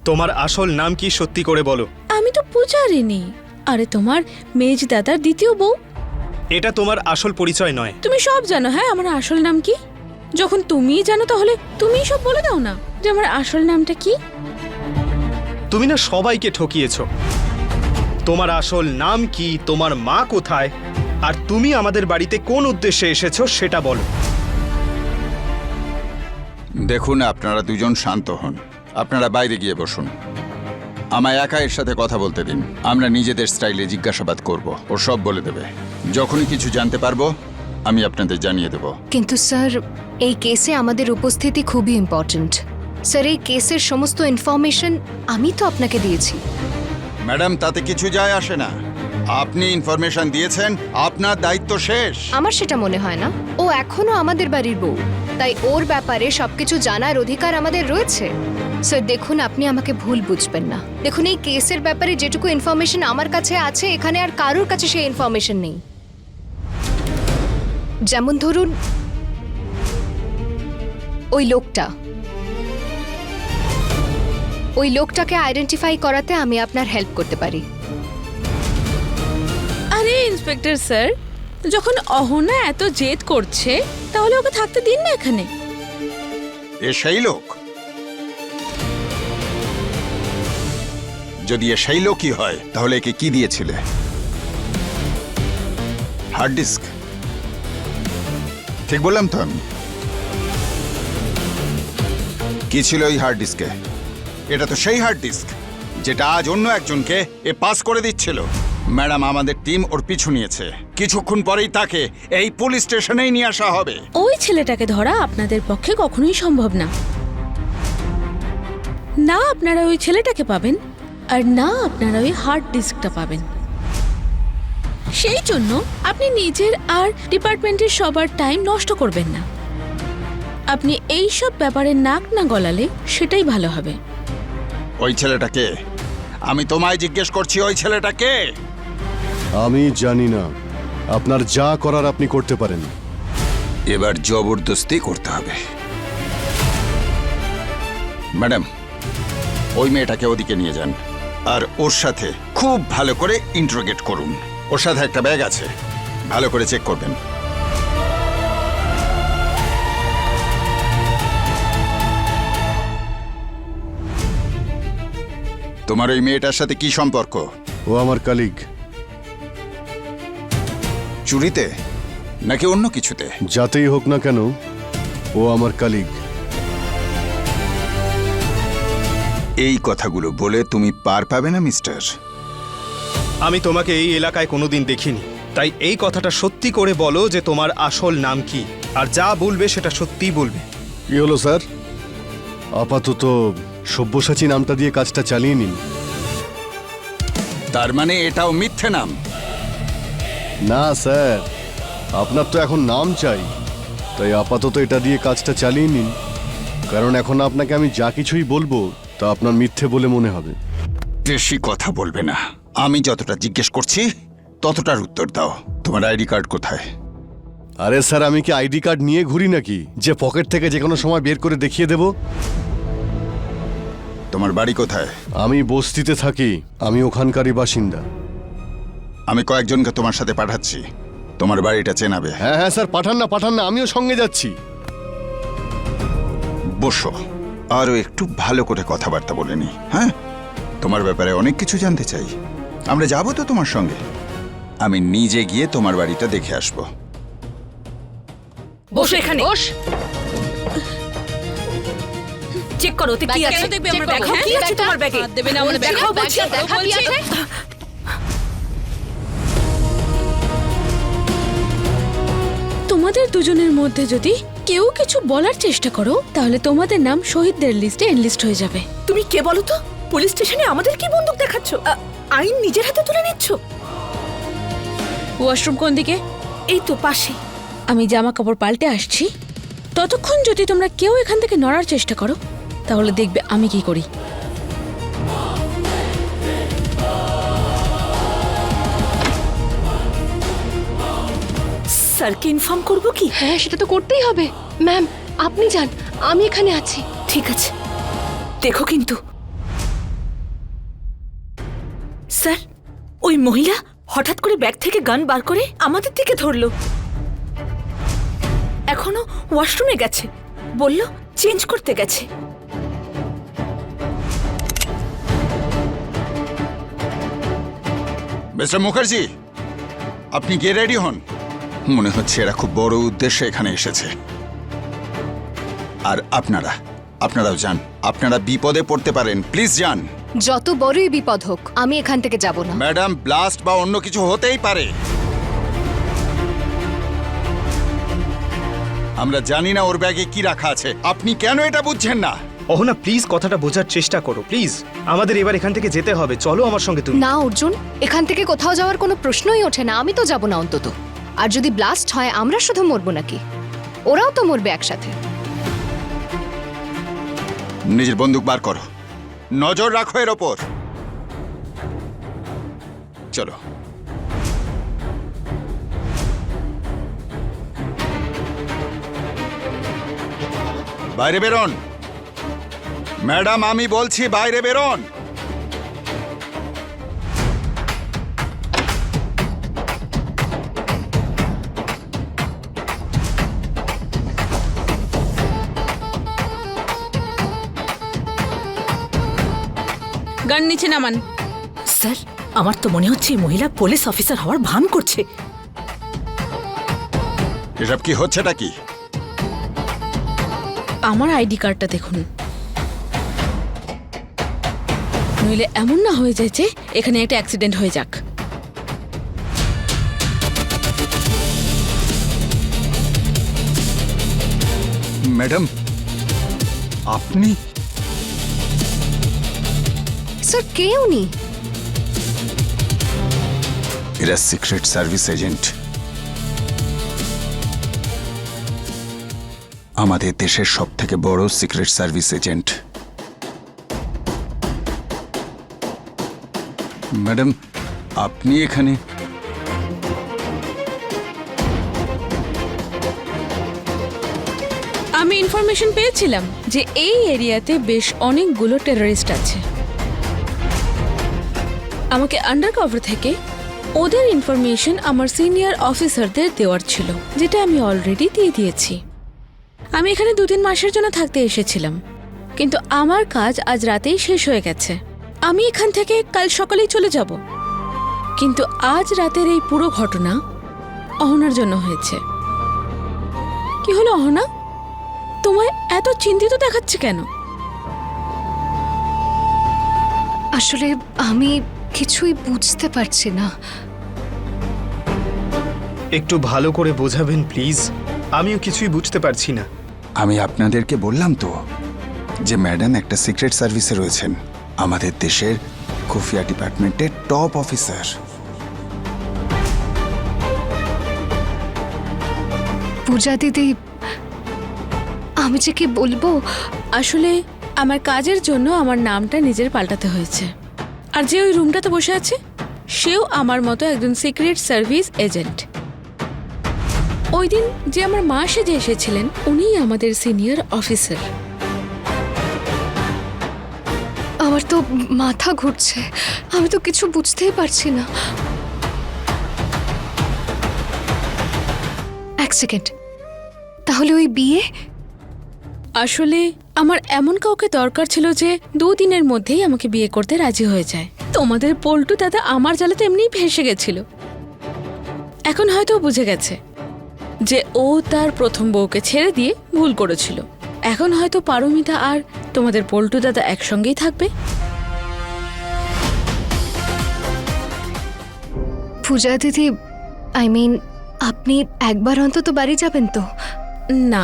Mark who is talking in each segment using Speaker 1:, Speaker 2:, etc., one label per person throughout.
Speaker 1: তোমার আসল নাম কি সত্যি করে বলো।
Speaker 2: আমি তো পূজারিনী। আরে তোমার মেজ দাদার দ্বিতীয় বউ।
Speaker 1: এটা তোমার আসল পরিচয় নয়।
Speaker 2: তুমি সব জানো। হ্যাঁ, আমার আসল নাম কি? যখন তুমিই জানো তাহলে তুমিই সব বলে দাও না যে আমার আসল নামটা কি।
Speaker 1: তুমি না সবাইকে ঠকিয়েছো। তোমার আসল নাম কি, তোমার মা কোথায়, আর তুমি আমাদের বাড়িতে কোন উদ্দেশ্যে এসেছো সেটা বলো।
Speaker 3: দেখুন, আপনারা দুজন শান্ত হন। আপনারা বাইরে গিয়ে বসুন। আমায় একা এর সাথে কথা বলতে দিন। আমরা নিজেদের স্টাইলে জিজ্ঞাসাবাদ করব। ও সব বলে দেবে। যখনই কিছু জানতে পারবো আমি আপনাদের জানিয়ে দেব।
Speaker 4: কিন্তু স্যার, এই কেসে আমাদের উপস্থিতি খুবই ইম্পর্ট্যান্ট। স্যার, এই কেসের সমস্ত ইনফরমেশন আমি তো আপনাকে দিয়েছি।
Speaker 3: ম্যাডাম, তাতে কিছু যায় আসে না। আপনি ইনফরমেশন দিয়েছেন, আপনার দায়িত্ব শেষ।
Speaker 4: আমার সেটা মনে হয় না। ও এখনো আমাদের বাড়ির বউ, তাই ওর ব্যাপারে সবকিছু জানার অধিকার আমাদের রয়েছে। স্যার দেখুন, আপনি আমাকে ভুল বুঝবেন না। দেখুন, এই কেসের ব্যাপারে যেটুকু ইনফরমেশন আমার কাছে আছে, এখানে আর কারোর কাছে সেই ইনফরমেশন নেই। যেমন ধরুন, ওই লোকটাকে আইডেন্টিফাই করাতে আমি আপনার হেল্প করতে পারি।
Speaker 2: আরে ইন্সপেক্টর স্যার, যখন অহনা এত জেদ করছে তাহলে ওকে থাকতে দিন না এখানে।
Speaker 3: এ সেই লোক? যদি এ সেই লোকই হয় তাহলে একে কি দিয়েছিলে? Hard disk? ঠিক বললাম তো আমি? কি ছিল ওই হার্ড ডিস্কে? এটা তো সেই হার্ড ডিস্ক যেটা আজ অন্য একজনকে এ পাস করে দিচ্ছিল। ম্যাডাম, আমাদের টিম ওর পিছু নিয়েছে। কিছুক্ষণ পরেই তাকে এই পুলিশ স্টেশনেই নিয়ে আসা হবে।
Speaker 2: ওই ছেলেটাকে ধরা আপনাদের পক্ষে কখনোই সম্ভব না। না আপনারা ওই ছেলেটাকে পাবেন, আর না আপনারা ওই হার্ড ডিস্কটা পাবেন। সেই জন্য আপনি নিজের আর ডিপার্টমেন্টের সবার টাইম নষ্ট করবেন না। আপনি এই সব ব্যাপারে নাক না গলালে সেটাই ভালো হবে।
Speaker 3: ওই ছেলেটাকে? আমি তোমায় জিজ্ঞেস করছি, ওই ছেলেটাকে?
Speaker 5: আমি জানি না। আপনার যা করার আপনি করতে পারেন।
Speaker 3: এবার জবরদস্তি করতে হবে। ম্যাডাম, ওই মেয়েটাকে ওদিকে নিয়ে যান, আর ওর সাথে খুব ভালো করে ইন্টারোগেট করুন। ওর সাথে একটা ব্যাগ আছে, ভালো করে চেক করবেন। তোমার ওই মেয়েটার সাথে কি সম্পর্ক?
Speaker 5: ও আমার কালিগ।
Speaker 3: চুরিতে নাকি অন্য কিছুতে?
Speaker 5: যাতেই হোক না কেন, ও আমার কালিগ।
Speaker 3: এই কথাগুলো বলে তুমি পার পাবে না মিস্টার।
Speaker 1: আমি তোমাকে এই এলাকায় কোনোদিন দেখিনি, তাই এই কথাটা সত্যি করে বলো যে তোমার আসল নাম কি, আর যা বলবে সেটা সত্যিই বলবে।
Speaker 5: কি হলো স্যার? আপাতত সব্যসাচী নামটা দিয়ে কাজটা চালিয়ে নিন।
Speaker 3: তার মানে এটাও মিথ্যে নাম?
Speaker 5: না স্যার, আপনার তো এখন নাম চাই, তাই আপাতত এটা দিয়ে কাজটা চালিয়ে নিন। কারণ এখন আপনাকে আমি যা কিছুই বলবো তা আপনার মিথ্যে বলে মনে হবে।
Speaker 3: বেশি কথা বলবে না। আমি যতটা জিজ্ঞেস করছি ততটার উত্তর দাও। তোমার আইডি কার্ড কোথায়?
Speaker 5: আরে স্যার, আমি কি আইডি কার্ড নিয়ে ঘুরি নাকি যে পকেট থেকে যে কোনো সময় বের করে দেখিয়ে দেব?
Speaker 3: তোমার বাড়ি কোথায়?
Speaker 5: আমি বস্তিতে থাকি, আমি ওখানকারই বাসিন্দা।
Speaker 3: আমি কয়েকজনকে তোমার সাথে পাঠাচ্ছি, তোমার বাড়িটা চেনাবে।
Speaker 5: হ্যাঁ হ্যাঁ স্যার, পাঠান না, আমিও সঙ্গে যাচ্ছি।
Speaker 3: বসো, আরও একটু ভালো করে কথাবার্তা বলে নি। হ্যাঁ, তোমার ব্যাপারে অনেক কিছু জানতে চাই। আমরা যাবো তো তোমার সঙ্গে। আমি নিজে গিয়ে তোমার বাড়িটা দেখে আসবো।
Speaker 6: বসো এখানে।
Speaker 2: বস।
Speaker 6: চেক করো ওতে কি আছে।
Speaker 2: কেন দেখবে আমার ব্যাগ?
Speaker 6: কি আছে তোমার ব্যাগে?
Speaker 2: হাত দেবে না আমার ব্যাগে।
Speaker 6: দেখাও বলছি।
Speaker 4: দেখা কি আছে?
Speaker 2: তোমাদের দুজনের মধ্যে যদি কেউ কিছু বলার চেষ্টা করো তাহলে তোমাদের নাম শহীদদের লিস্টে এনলিস্ট হয়ে যাবে।
Speaker 6: তুমি কে বলো তো? পুলিশ স্টেশনে আমাদের কি বন্দুক দেখাচ্ছ? আইন নিজের হাতে তুলে নিচ্ছ?
Speaker 2: ওয়াশরুম কোন দিকে?
Speaker 6: এই তো পাশে।
Speaker 2: আমি জামা কাপড় পাল্টে আসছি। ততক্ষণ যদি তোমরা কেউ এখান থেকে নড়ার চেষ্টা করো তাহলে দেখবে আমি কি করি।
Speaker 6: স্যারকে ইনফর্ম করবো কি?
Speaker 4: হ্যাঁ, সেটা তো করতেই হবে। ম্যাম, আপনি যান, আমি এখানে আছি।
Speaker 6: ঠিক আছে, দেখো কিন্তু ওই মহিলা হঠাৎ করে ব্যাগ থেকে গান বার করে আমাদের দিকে ধরলো। এখনো ওয়াশরুমে গেছে, বলল চেঞ্জ করতে গেছে।
Speaker 3: মিস্টার মুখার্জি, আপনি গিয়ে রেডি হন। মনে হচ্ছে এরা খুব বড় উদ্দেশ্যে এখানে এসেছে। আর আপনারাও যান। আপনারা বিপদে পড়তে পারেন, প্লিজ যান।
Speaker 4: যত বড়ই বিপদ হোক আমি এখান থেকে যাব না।
Speaker 3: ম্যাডাম, ব্লাস্ট বা অন্য কিছু হতেই পারে। আমরা জানি না ওর ব্যাগে কি রাখা আছে। আপনি কেন এটা বুঝছেন না?
Speaker 1: অহনা প্লিজ কথাটা বোঝার চেষ্টা করো প্লিজ। আমাদের এবার এখান থেকে যেতে হবে, চলো আমার সঙ্গে তুমি।
Speaker 4: না অর্জুন, এখান থেকে কোথাও যাওয়ার কোনো প্রশ্নই ওঠে না। আমি তো যাব না অন্তত। আর যদি ব্লাস্ট হয় আমরা শুধু মরবো নাকি? ওরাও তো মরবে একসাথে।
Speaker 3: নিজের বন্দুক বার করো, নজর রাখো এর ওপর। চলো। বাইরে বেরোন। ম্যাডাম, আমি বলছি বাইরে বেরোন।
Speaker 2: গান নিচে নামান।
Speaker 6: স্যার, আমার তো মনে হচ্ছে এই মহিলা পুলিশ অফিসার হওয়ার ভান করছে।
Speaker 3: এসব কি হচ্ছেটা কি?
Speaker 2: আমার আইডি কার্ডটা দেখুন, নইলে এমন না হয়ে যায় যে এখানে একটা অ্যাক্সিডেন্ট হয়ে যাক।
Speaker 3: ম্যাডাম, আপনি?
Speaker 4: স্যার কে উনি?
Speaker 3: এরা সিক্রেট সার্ভিস এজেন্ট। আমাদের দেশের সব থেকে বড় সিক্রেট সার্ভিস এজেন্ট। ম্যাডাম, আপনি এখানে?
Speaker 2: আমি ইনফরমেশন পেয়েছিলাম যে এই এরিয়াতে বেশ অনেকগুলো টেররিস্ট আছে। আমাকে আন্ডারকভার থেকে ওদের ইনফরমেশন আমার সিনিয়র অফিসারদের দেওয়ার ছিল, যেটা আমি অলরেডি দিয়ে দিয়েছি। আমি এখানে 2-3 মাসের জন্য থাকতে এসেছিলাম, কিন্তু আমার কাজ আজ রাতেই শেষ হয়ে গেছে। আমি এখান থেকে কাল সকালেই চলে যাব। কিন্তু আজ রাতের এই পুরো ঘটনা অহনার জন্য হয়েছে। কি হলো অহনা, তোমায় এত চিন্তিত দেখাচ্ছে কেন?
Speaker 4: আসলে আমি কিছুই বুঝতে পারছি না।
Speaker 1: একটু ভালো করে বোঝাবেন প্লিজ, আমিও কিছুই বুঝতে পারছি না।
Speaker 3: আমি আপনাদেরকে বললাম তো যে ম্যাডাম একটা সিক্রেট সার্ভিসে রয়েছেন, আমাদের দেশের খুফিয়া ডিপার্টমেন্টের টপ অফিসার।
Speaker 4: পূজা দিদি, আমি যে কি বলবো।
Speaker 2: আসলে আমার কাজের জন্য আমার নামটা নিজের পাল্টাতে হয়েছে। আর যে ওই রুমটাতে বসে আছে সেও আমার মতো একজন সিক্রেট সার্ভিস এজেন্ট। ওই দিন যে আমার মা সেজে এসেছিলেন উনিই আমাদের সিনিয়র অফিসার।
Speaker 4: আমার তো মাথা ঘুরছে, আমি তো কিছু বুঝতেই পারছি না। এক সেকেন্ড, তাহলে ওই বিয়ে?
Speaker 2: আসলে আমার এমন কাউকে দরকার ছিল যে 2 দিনের মধ্যেই আমাকে বিয়ে করতে রাজি হয়ে যায়। তোমাদের পল্টু দাদা আমার জ্বালাতে এমনিই ভেসে গেছিল। এখন হয়তো বুঝে গেছে যে ও তার প্রথম বউকে ছেড়ে দিয়ে ভুল করেছিল। এখন হয়তো পারমিতা আর তোমাদের পল্টু দাদা একসঙ্গেই থাকবে।
Speaker 4: পূজা দিদি, আই মিন আপনি একবার অন্তত বাড়ি যাবেন তো?
Speaker 2: না,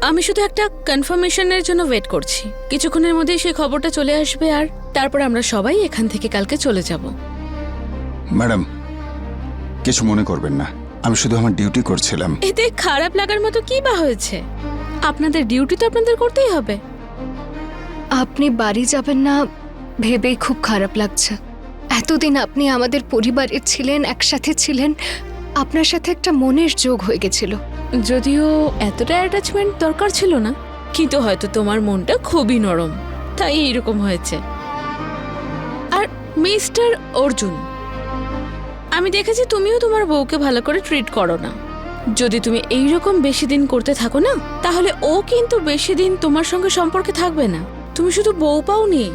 Speaker 2: আমি শুধু একটা কনফার্মেশনের জন্য ওয়েট করছি। কিছুক্ষণের মধ্যেই সেই খবরটা চলে আসবে আর তারপর আমরা সবাই এখান থেকে কালকে চলে যাব।
Speaker 3: ম্যাডাম, কিছু মনে করবেন না, আমি শুধু আমার ডিউটি করছিলাম।
Speaker 2: এতে খারাপ লাগার মতো কি বা হয়েছে? আপনাদের ডিউটি তো আপনাদের করতেই হবে।
Speaker 4: আপনি বাড়ি যাবেন না ভেবেই খুব খারাপ লাগছে। এতদিন আপনি আমাদের পরিবারের ছিলেন, একসাথে ছিলেন, আপনার সাথে একটা মনের যোগ হয়ে গেছিল।
Speaker 2: যদিও এতটা অ্যাটাচমেন্ট দরকার ছিল না, কিন্তু হয়তো তোমার মনটা খুবই নরম, তাই এরকম হয়েছে। আর মিস্টার অর্জুন, আমি দেখেছি তুমিও তোমার বউকে ভালো করে ট্রিট করো না। যদি তুমি এই রকম বেশি দিন করতে থাকো না, তাহলে ও কিন্তু বেশি দিন তোমার সঙ্গে সম্পর্কে থাকবে না। তুমি শুধু বউ পাওনি,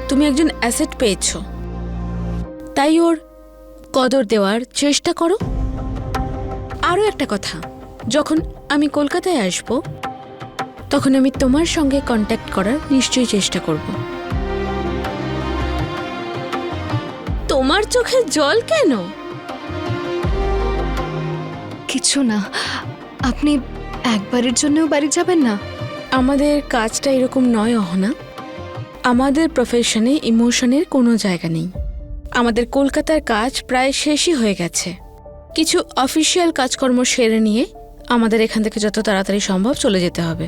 Speaker 2: তুমি একজন অ্যাসেট পেয়েছো। তাই ওর কদর দেওয়ার চেষ্টা করো। আরও একটা কথা, যখন আমি কলকাতায় আসব তখন আমি তোমার সঙ্গে কন্ট্যাক্ট করার নিশ্চয়ই চেষ্টা করব। তোমার চোখে জল কেন?
Speaker 4: কিছু না, আপনি একবারের জন্যও বাড়ি যাবেন না?
Speaker 2: আমাদের কাজটা এরকম নয় অহনা। আমাদের প্রফেশনে ইমোশনের কোনো জায়গা নেই। আমাদের কলকাতার কাজ প্রায় শেষই হয়ে গেছে। কিছু অফিসিয়াল কাজকর্ম সেরে নিয়ে আমাদের এখান থেকে যত তাড়াতাড়ি সম্ভব চলে যেতে হবে।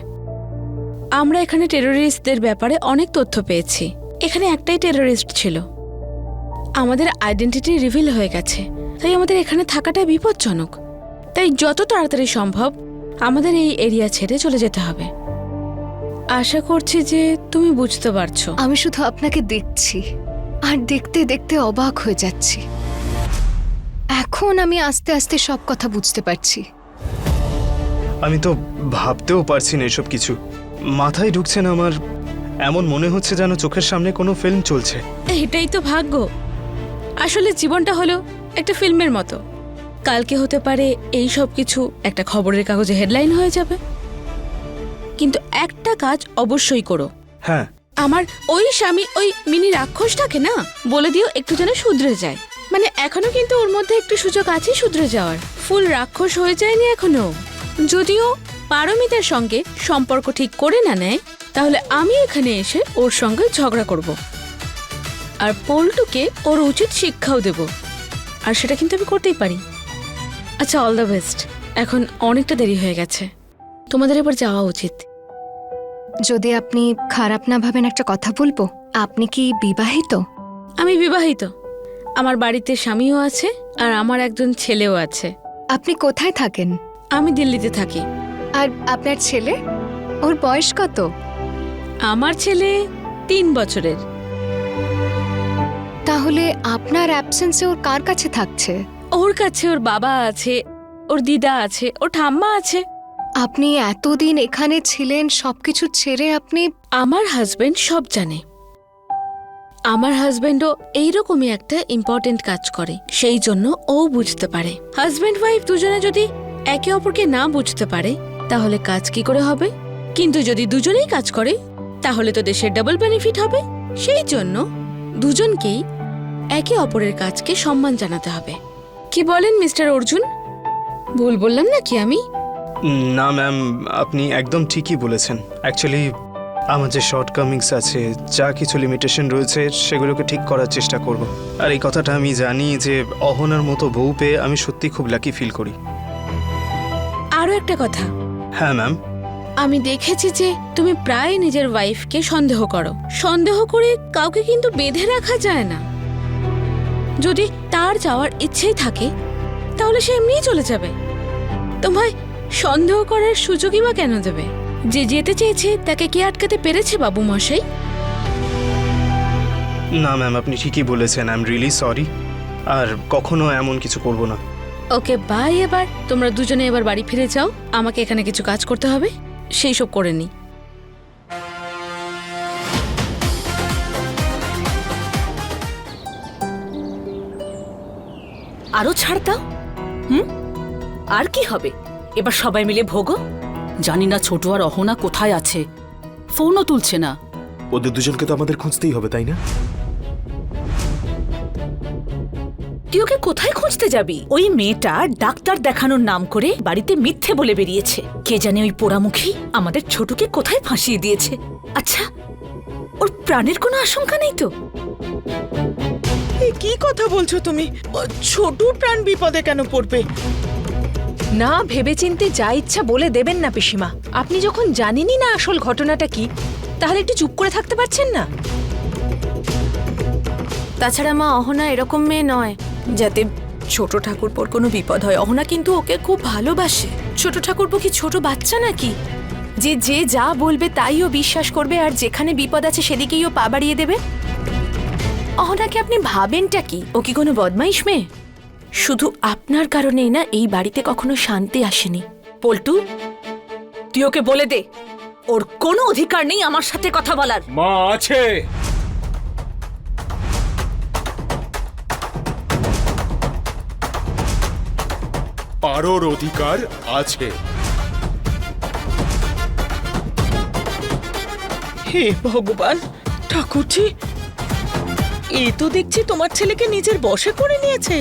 Speaker 2: আমরা এখানে টেররিস্টদের ব্যাপারে অনেক তথ্য পেয়েছি। এখানে একটাই টেররিস্ট ছিল। আমাদের আইডেন্টিটি রিভিল হয়ে গেছে, তাই আমাদের এখানে থাকাটা বিপজ্জনক। তাই যত তাড়াতাড়ি সম্ভব আমাদের এই এরিয়া ছেড়ে চলে যেতে হবে। আশা করছি যে তুমি বুঝতে পারছো।
Speaker 4: আমি শুধু আপনাকে দেখছি আর দেখতে দেখতে অবাক হয়ে যাচ্ছি। এখন আমি আস্তে আস্তে সব কথা বুঝতে পারছি।
Speaker 1: আমি তো ভাবতেও পারছি না এসব কিছু, মাথায় ঢুকছে না আমার। এমন মনে হচ্ছে যেন চোখের সামনে কোনো ফিল্ম চলছে।
Speaker 2: এটাই তো ভাগ্য। আসলে জীবনটা হলো একটা ফিল্মের মতো। কালকে হতে পারে এই সব কিছু একটা খবরের কাগজে হেডলাইন হয়ে যাবে। কিন্তু একটা কাজ অবশ্যই করো।
Speaker 1: হ্যাঁ,
Speaker 2: আমার ওই স্বামী ওই মিনি রাক্ষসটাকে না বলে দিও একটু যেন শুধরে যায়। মানে এখনো কিন্তু ওর মধ্যে একটু সুযোগ আছে শুধরে যাওয়ার। ফুল রাক্ষস হয়ে যায়নি এখনো। যদিও পারমিতার সঙ্গে সম্পর্ক ঠিক করে না নেয়, তাহলে আমি এখানে এসে ওর সঙ্গে ঝগড়া করব আর পল্টুকে ওর উচিত শিক্ষাও দেব। আর সেটা কিন্তু আমি করতেই পারি। আচ্ছা, অল দ্য বেস্ট। এখন অনেকটা দেরি হয়ে গেছে, তোমাদের এবার যাওয়া উচিত।
Speaker 4: যদি আপনি খারাপ না ভাবেন একটা কথা বলবো, আপনি কি বিবাহিত?
Speaker 2: আমি বিবাহিত। আমার বাড়িতে স্বামীও আছে আর আমার একজন ছেলেও আছে।
Speaker 4: আপনি কোথায় থাকেন?
Speaker 2: আমি দিল্লিতে থাকি।
Speaker 4: আর আপনার ছেলে, ওর বয়স কত?
Speaker 2: আমার ছেলে 3 বছরের।
Speaker 4: তাহলে আপনার অ্যাবসেন্সে ওর কার কাছে থাকছে?
Speaker 2: ওর কাছে ওর বাবা আছে, ওর দিদা আছে, ওর ঠাম্মা আছে।
Speaker 4: আপনি এতদিন এখানে ছিলেন, সবকিছু ছেড়ে আপনি?
Speaker 2: আমার হাজবেন্ড সব জানে। আমার হাজবেন্ডও এইরকমই একটা ইম্পর্টেন্ট কাজ করে, সেই জন্য ও বুঝতে পারে। হাজবেন্ড ওয়াইফ দুজনে যদি একে অপরকে না বুঝতে পারে তাহলে কাজ কি করে হবে? কিন্তু যদি দুজনেই কাজ করে তাহলে তো দেশের ডাবল বেনিফিট হবে। সেই জন্য দুজনকেই একে অপরের কাজকে সম্মান জানাতে হবে। কি বলেন মিস্টার অর্জুন? ভুল বললাম নাকি আমি?
Speaker 1: না ম্যাম, আপনি একদম ঠিকই বলেছেন। অ্যাকচুয়ালি আমার যে শর্টকামিংস আছে, যা কিছু লিমিটেশন রয়েছে, সেগুলোকে ঠিক করার চেষ্টা করব। আর এই কথাটা আমি জানি যে অহনার মতো বউ পেয়ে আমি সত্যি খুব লাকি ফিল করি।
Speaker 2: আরও একটা কথা,
Speaker 1: হ্যাঁ ম্যাম।
Speaker 2: আমি দেখেছি যে তুমি প্রায় নিজের ওয়াইফকে সন্দেহ করো। সন্দেহ করে কাউকে কিন্তু বেঁধে রাখা যায় না। যদি তার যাওয়ার ইচ্ছেই থাকে তাহলে সে এমনিই চলে যাবে। তোমায় সন্দেহ করার সুযোগই বা কেন দেবে? যে যেতে চেয়েছে তাকে কে আটকাতে পেরেছে বাবু মশাই?
Speaker 1: না ম্যাম, আপনি ঠিকই বলেছেন। I am really sorry. আর কখনো এমন কিছু করব না।
Speaker 2: Okay bye. এবার তোমরা দুজনে এবার বাড়ি ফিরে যাও। আমাকে এখানে কিছু কাজ করতে হবে, সেই সব করে নি।
Speaker 6: আরো ছাড় দাও। আর কি হবে? এবার সবাই মিলে ভোগো।
Speaker 7: জানি না ছোট আর অহনা কোথায় আছে, ফোনও তুলছে না।
Speaker 8: ওদের দুজনকে তো আমাদের খুঁজতেই হবে, তাই না?
Speaker 6: তুই ওকে কোথায় খুঁজতে যাবি? ওই মেয়েটা ডাক্তার দেখানোর নাম করে বাড়িতে মিথ্যে বলে বেরিয়েছে। কে জানে ওই পোড়ামুখী আমাদের ছোটকে কোথায় ফাঁসিয়ে দিয়েছে। আচ্ছা, ওর প্রাণের কোনো আশঙ্কা নেই তো?
Speaker 9: কি কথা বলছো তুমি? ছোটুর প্রাণ বিপদে কেন পড়বে?
Speaker 10: না ভেবেচিন্তে যা ইচ্ছা বলে দেবেন না পিসিমা। আপনি যখন জানেনই না আসল ঘটনাটা কি, তাহলে একটু চুপ করে থাকতে পারছেন না?
Speaker 11: তাছাড়া মা, অহনা এরকম মেয়ে নয় যাতে ছোট ঠাকুরপোর কোনো বিপদ হয়। অহনা কিন্তু ওকে খুব ভালোবাসে। ছোট ঠাকুরপো কি ছোট বাচ্চা নাকি যে যে যা বলবে তাই ও বিশ্বাস করবে আর যেখানে বিপদ আছে সেদিকেই ও পা বাড়িয়ে দেবে? অহনাকে আপনি ভাবেনটা কি? ও কি কোনো বদমাইশ মেয়ে? শুধু আপনার কারণেই না এই বাড়িতে কখনো শান্তি আসেনি।
Speaker 6: পল্টু, তুই ওকে বলে দে ওর কোনো অধিকার নেই আমার সাথে কথা বলার।
Speaker 8: মা আছে। পারোর অধিকার আছে।
Speaker 9: হে ভগবান, ঠাকুরজি, এই তো দেখছি তোমার ছেলেকে নিজের বশে করে নিয়েছে।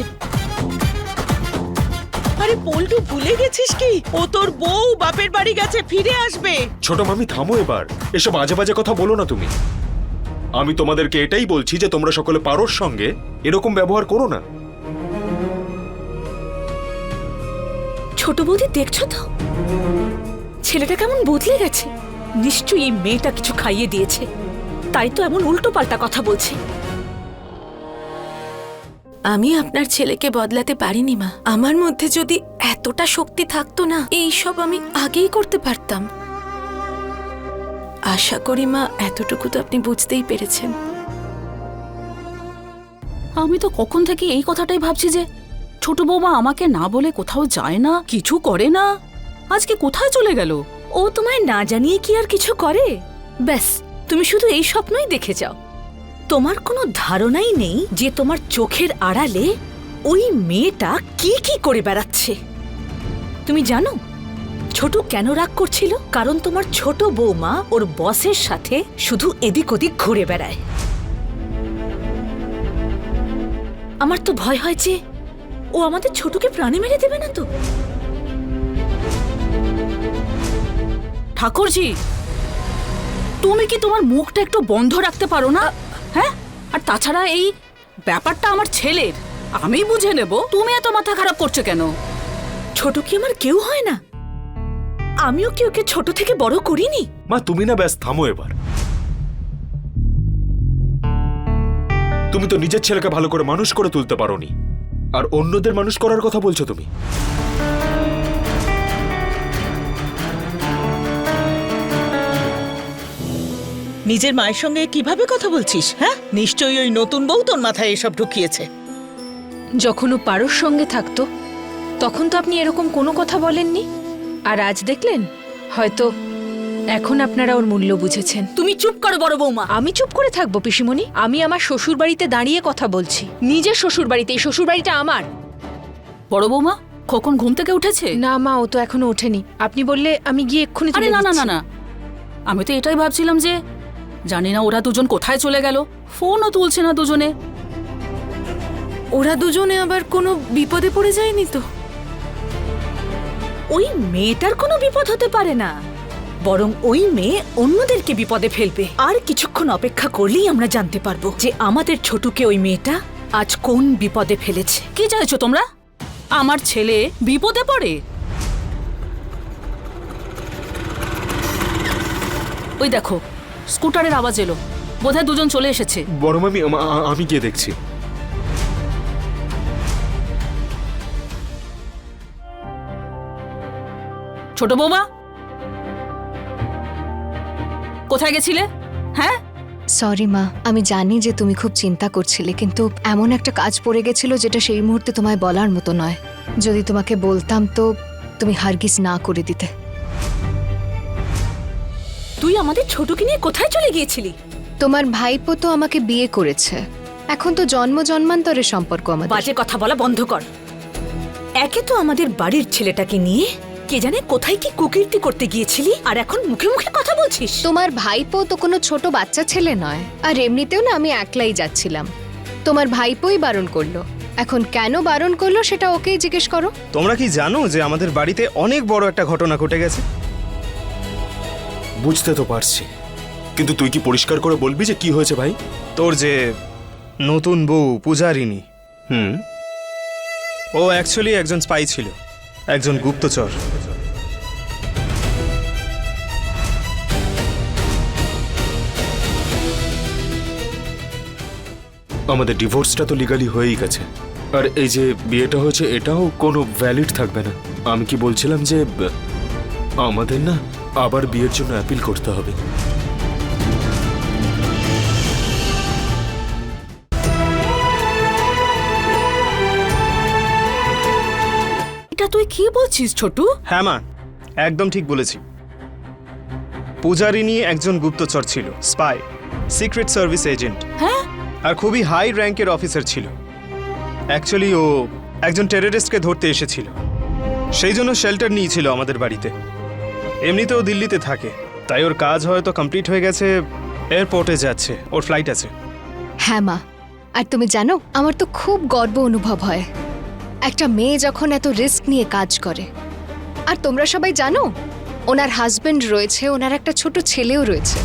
Speaker 9: আরে পল্টু, ভুলে গেছিস কি ও তোর বউ বাপের বাড়ি গেছে, ফিরে আসবে।
Speaker 8: ছোট মামি থামো এবার, এসব বাজে বাজে কথা বলো না তুমি। আমি তোমাদেরকে এটাই বলছি যে তোমরা সকলে পারোর সঙ্গে এরকম ব্যবহার করো না।
Speaker 6: ছোট বৌদি, দেখছো তো ছেলেটা কেমন বদলে গেছে। নিশ্চয়ই এই মেয়েটা কিছু খাইয়ে দিয়েছে, তাই তো এমন উল্টো পাল্টা কথা বলছে।
Speaker 11: আমি আপনার ছেলেকে বদলাতে পারিনি মা। আমার মধ্যে যদি এতটা শক্তি থাকতো না, এইসব আমি আগেই করতে পারতাম। আশা করি মা এতটুকু তো আপনি বুঝতেই পেরেছেন।
Speaker 7: আমি তো কখন থেকে এই কথাটাই ভাবছি যে ছোট বৌমা আমাকে না বলে কোথাও যায় না, কিছু করে না, আজকে কোথায় চলে গেল।
Speaker 6: ও তোমায় না জানিয়ে কি আর কিছু করে? ব্যাস, তুমি শুধু এই স্বপ্নই দেখে যাও। তোমার কোনো ধারণাই নেই যে তোমার চোখের আড়ালে ওই মেয়েটা কি কি করে বেড়াচ্ছে। তুমি জানো ছোট কেন রাগ করছিল? কারণ তোমার ছোট বৌমা ওর বসের সাথে শুধু এদিক ওদিক ঘুরে বেড়ায়। আমার তো ভয় হয় যে ও আমাদের ছোটকে প্রাণে মেরে দেবে না তো।
Speaker 7: ঠাকুরজি, তুমি কি তোমার মুখটা একটু বন্ধ রাখতে পারো না? হ্যাঁ, আর তাছাড়া এই ব্যাপারটা আমার ছেলের, আমি বুঝে নেব। তুমি এত মাথা খারাপ করছো কেন?
Speaker 6: ছোট কি আমার কেউ হয় না? আমিও কি ওকে ছোট থেকে বড় করিনি?
Speaker 8: মা তুমি না ব্যাস থামো এবার। তুমি তো নিজের ছেলেকে ভালো করে মানুষ করে তুলতে পারোনি, আর অন্যদের মানুষ করার কথা বলছো তুমি।
Speaker 9: নিজের মায়ের সঙ্গে কিভাবে কথা বলছিস? হ্যাঁ, নিশ্চয়ই ওই নতুন বউ তোর মাথায় এসব ঢুকিয়েছে।
Speaker 10: যখন ও পারোর সঙ্গে থাকতো তখন তো আপনি এরকম কোনো কথা বলেননি, আর আজ দেখলেন হয়তো এখন আপনারা ওর মূল্য বুঝেছেন।
Speaker 6: তুমি চুপ করো বড় বৌমা।
Speaker 10: আমি চুপ করে থাকবো পিসিমণি? আমি আমার শ্বশুর বাড়িতে দাঁড়িয়ে কথা বলছি, নিজের শ্বশুর বাড়িতে। এই শ্বশুর বাড়িটা আমার।
Speaker 7: বড় বৌমা, খোকন ঘুম থেকে উঠেছে?
Speaker 10: না মা, ও তো এখনো ওঠেনি। আপনি বললে আমি গিয়ে এক্ষুনি
Speaker 7: আরে
Speaker 10: তুলে
Speaker 7: না না না
Speaker 10: দিচ্ছি।
Speaker 7: না, আমি তো এটাই ভাবছিলাম যে জানি না ওরা দুজন কোথায় চলে গেল, ফোনও তুলছে না দুজনে।
Speaker 11: ওরা দুজনে আবার কোনো বিপদে পড়ে যায়নি তো?
Speaker 6: ওই মেয়েটার কোনো বিপদ হতে পারে না, বরং ওই মেয়ে অন্যদেরকে বিপদে ফেলবে। আর কিছুক্ষণ অপেক্ষা করলেই আমরা জানতে পারবো যে আমাদের ছোটকে ওই মেয়েটা আজ কোন বিপদে ফেলেছে।
Speaker 7: কি চাইছো তোমরা? আমার ছেলে বিপদে পড়ে? ওই দেখো, স্কুটারের আওয়াজ এলো, বোধহয় দুজন চলে এসেছে।
Speaker 8: বড় মামি আমি গিয়ে দেখছি।
Speaker 7: ছোট বৌমা, কোথায় গেছিলে? হ্যাঁ,
Speaker 4: সরি মা, আমি জানি যে তুমি খুব চিন্তা করছিলে, কিন্তু এমন একটা কাজ পড়ে গেছিল যেটা সেই মুহূর্তে তোমায় বলার মতো নয়। যদি তোমাকে বলতাম তো তুমি হারগিজ না করে দিতে।
Speaker 6: তুই আমাদের ছোটকে নিয়ে কোথায় চলে গিয়েছিলি?
Speaker 4: তোমার ভাইপো তো আমাকে বিয়ে করেছে, এখন তো জন্ম জন্মান্তরের সম্পর্ক আমাদের।
Speaker 6: বাজে কথা বলা বন্ধ কর। একে তো আমাদের বাড়ির ছেলেটাকে নিয়ে কে জানে কোথায় কি কুকীর্তি করতে গিয়েছিলি, আর এখন মুখে মুখে কথা বলছিস।
Speaker 4: তোমার ভাইপো তো কোনো ছোট বাচ্চা ছেলে নয়, আর এমনিতেও না আমি একলাই যাচ্ছিলাম, তোমার ভাইপোই বারণ করলো। এখন কেন বারণ করলো সেটা ওকেই জিজ্ঞেস করো।
Speaker 1: তোমরা কি জানো যে আমাদের বাড়িতে অনেক বড় একটা ঘটনা ঘটে গেছে?
Speaker 8: বুঝতে তো পারছি, কিন্তু তুই কি পরিষ্কার করে বলবি যে কি হয়েছে ভাই?
Speaker 1: তোর যে নতুন বউ পূজারিনী, ও অ্যাকচুয়ালি একজন স্পাই ছিল, একজন গুপ্তচর।
Speaker 8: আমাদের ডিভোর্সটা তো লিগালি হয়েই গেছে, আর এই যে বিয়েটা হয়েছে এটাও কোনো ভ্যালিড থাকবে না। আমি কি বলছিলাম যে আমাদের না আবার বিয়ের জন্য অ্যাপিল করতে হবে।
Speaker 7: তুই কি বলছিস ছোটু?
Speaker 1: হ্যাঁ মা, একদম ঠিক বলেছি। পূজারিনী একজন গুপ্তচর ছিল, স্পাই, সিক্রেট সার্ভিস এজেন্ট।
Speaker 7: হ্যাঁ?
Speaker 1: আর খুবই হাই র্যাঙ্কের অফিসার ছিল। অ্যাকচুয়ালি ও একজন টেররিস্টকে ধরতে এসেছিল, সেই জন্য শেল্টার নিয়েছিল আমাদের বাড়িতে। এমনিতেও দিল্লিতে থাকে, তাই ওর কাজ হয়তো কমপ্লিট হয়ে গেছে, এয়ারপোর্টে যাচ্ছে, ওর ফ্লাইট আছে।
Speaker 4: হ্যাঁ মা, আর তুমি জানো আমার তো খুব গর্ব অনুভব হয় একটা মেয়ে যখন এত রিস্ক নিয়ে কাজ করে। আর তোমরা সবাই জানো ওনার হাজবেন্ড রয়েছে, ওনার একটা ছোট ছেলেও রয়েছে।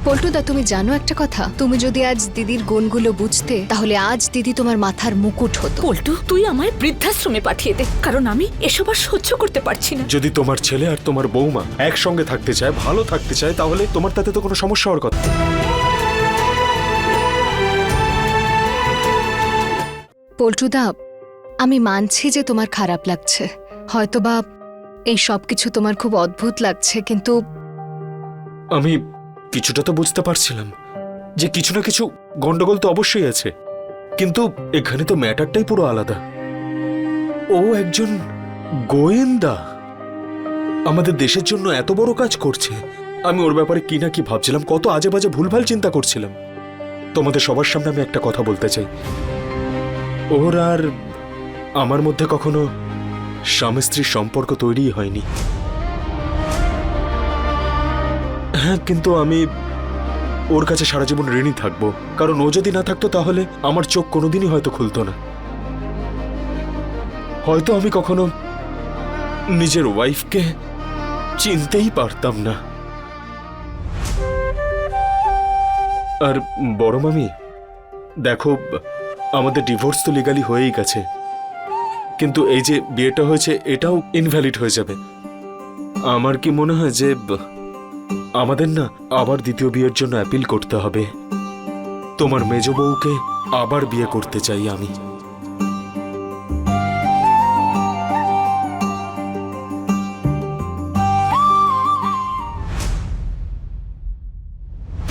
Speaker 4: পল্টুদা, তুমি জানো একটা কথা, তুমি যদি আজ দিদির গুণগুলো বুঝতে তাহলে আজ দিদি তোমার মাথার মুকুট হতো।
Speaker 6: পল্টু, তুই আমায় বৃদ্ধাশ্রমে পাঠিয়ে দে, কারণ আমি এসব আর সহ্য করতে পারছি না।
Speaker 8: যদি তোমার ছেলে আর তোমার বৌমা একসঙ্গে থাকতে চায়, ভালো থাকতে চায়, তাহলে তোমার তাতে তো কোনো সমস্যা হওয়ার কথা।
Speaker 4: পল্টুদা, আমি মানছি যে তোমার খারাপ লাগছে, হয়তোবা এই সব কিছু তোমার খুব অদ্ভুত লাগছে, কিন্তু
Speaker 8: আমি কিছুটা তো বুঝতে পারছিলাম যে কিছু না কিছু গন্ডগোল তো অবশ্যই আছে, কিন্তু এখানে তো ম্যাটারটাই পুরো আলাদা। ও একজন গোয়েন্দা, আমাদের দেশের জন্য এত বড় কাজ করছে। আমি ওর ব্যাপারে কি না কি ভাবছিলাম, কত আজে বাজে ভুলভাল চিন্তা করছিলাম। তোমাদের সবার সামনে আমি একটা কথা বলতে চাই, ওর আর আমার মধ্যে কখনো স্বামী স্ত্রীর সম্পর্ক তৈরি হয়নি। হ্যাঁ, কিন্তু আমি ওর কাছে সারা জীবন ঋণী থাকবো, কারণ ও যদি না থাকতো তাহলে আমার চোখ কোনোদিনই হয়তো খুলতো না। হয়তো আমি কখনো নিজের ওয়াইফকে চিনতেই পারতাম না। আর বড় মামি, দেখো, আমাদের ডিভোর্স তো লিগালি হয়েই গেছে, কিন্তু এই যে বিয়েটা হয়েছে এটাও ইনভ্যালিড হয়ে যাবে। আমার কি মনে হয় যে আমাদের না আবার দ্বিতীয় বিয়ের জন্য অ্যাপিল করতে হবে। তোমার মেজ বউকে আবার বিয়ে করতে চাই আমি।